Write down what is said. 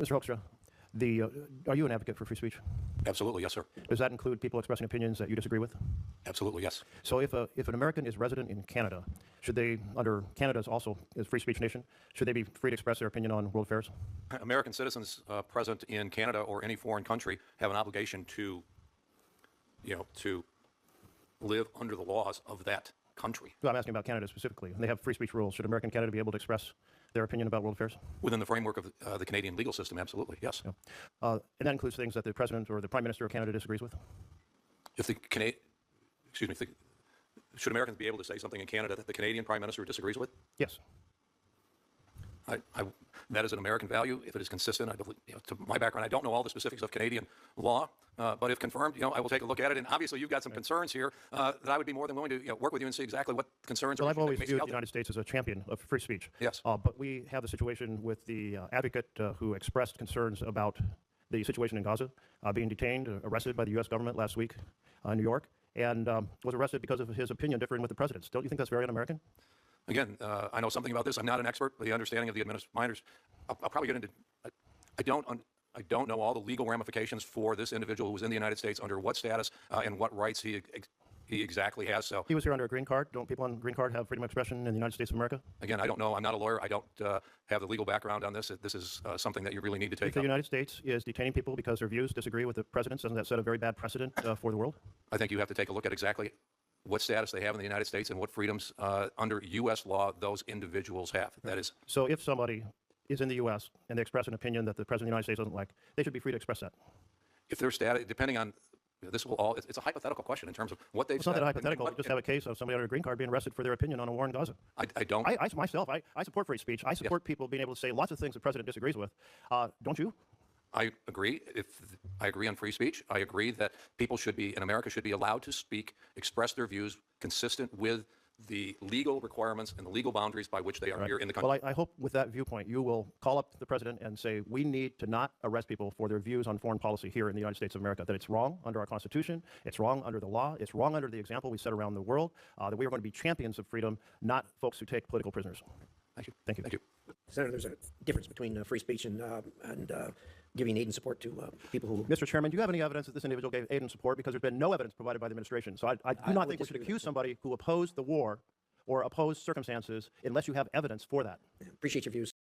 Mr. Hoekstra, are you an advocate for free speech? Absolutely, yes, sir. Does that include people expressing opinions that you disagree with? Absolutely, yes. So if an American is resident in Canada, should they, under Canada's also is free speech nation, should they be free to express their opinion on world affairs? American citizens present in Canada or any foreign country have an obligation to live under the laws of that country. Well, I'm asking about Canada specifically. They have free speech rules. Should American Canada be able to express their opinion about world affairs? Within the framework of the Canadian legal system, absolutely, yes. Yeah. And that includes things that the president or the prime minister of Canada disagrees with? If the should Americans be able to say something in Canada that the Canadian prime minister disagrees with? Yes. That is an American value. If it is consistent, I believe, to my background, I don't know all the specifics of Canadian law, but if confirmed, I will take a look at it. And obviously, you've got some concerns here that I would be more than willing to work with you and see exactly what concerns. Well, I've always viewed the United States as a champion of free speech. Yes. But we have the situation with the advocate who expressed concerns about the situation in Gaza, being detained, arrested by the U.S. government last week in New York, and was arrested because of his opinion differing with the president's. Don't you think that's very un-American? Again, I know something about this. I'm not an expert, but the understanding of the administrators, I'll probably get into. I don't know all the legal ramifications for this individual who was in the United States, under what status and what rights he exactly has. So he was here under a green card. Don't people on green card have freedom of expression in the United States of America? Again, I don't know. I'm not a lawyer. I don't have the legal background on this. This is something that you really need to take. If the United States is detaining people because their views disagree with the president's, doesn't that set a very bad precedent for the world? I think you have to take a look at exactly what status they have in the United States and what freedoms under U.S. law those individuals have. That is. So if somebody is in the U.S. and they express an opinion that the president of the United States doesn't like, they should be free to express that. If their status, depending on, this will all, it's a hypothetical question in terms of what they've said. It's not that hypothetical. You just have a case of somebody under a green card being arrested for their opinion on a war in Gaza. I don't. I support free speech. I support people being able to say lots of things the president disagrees with. Don't you? I agree. I agree on free speech. I agree that people in America should be allowed to speak, express their views consistent with the legal requirements and the legal boundaries by which they are here in the country. Well, I hope with that viewpoint, you will call up the president and say, we need to not arrest people for their views on foreign policy here in the United States of America, that it's wrong under our Constitution, it's wrong under the law, it's wrong under the example we set around the world, that we are going to be champions of freedom, not folks who take political prisoners. Thank you. Thank you. Thank you. Senator, there's a difference between free speech and giving aid and support to people who... Mr. Chairman, do you have any evidence that this individual gave aid and support? Because there's been no evidence provided by the administration. So I do not think we should accuse somebody who opposed the war or opposed circumstances unless you have evidence for that. Appreciate your views.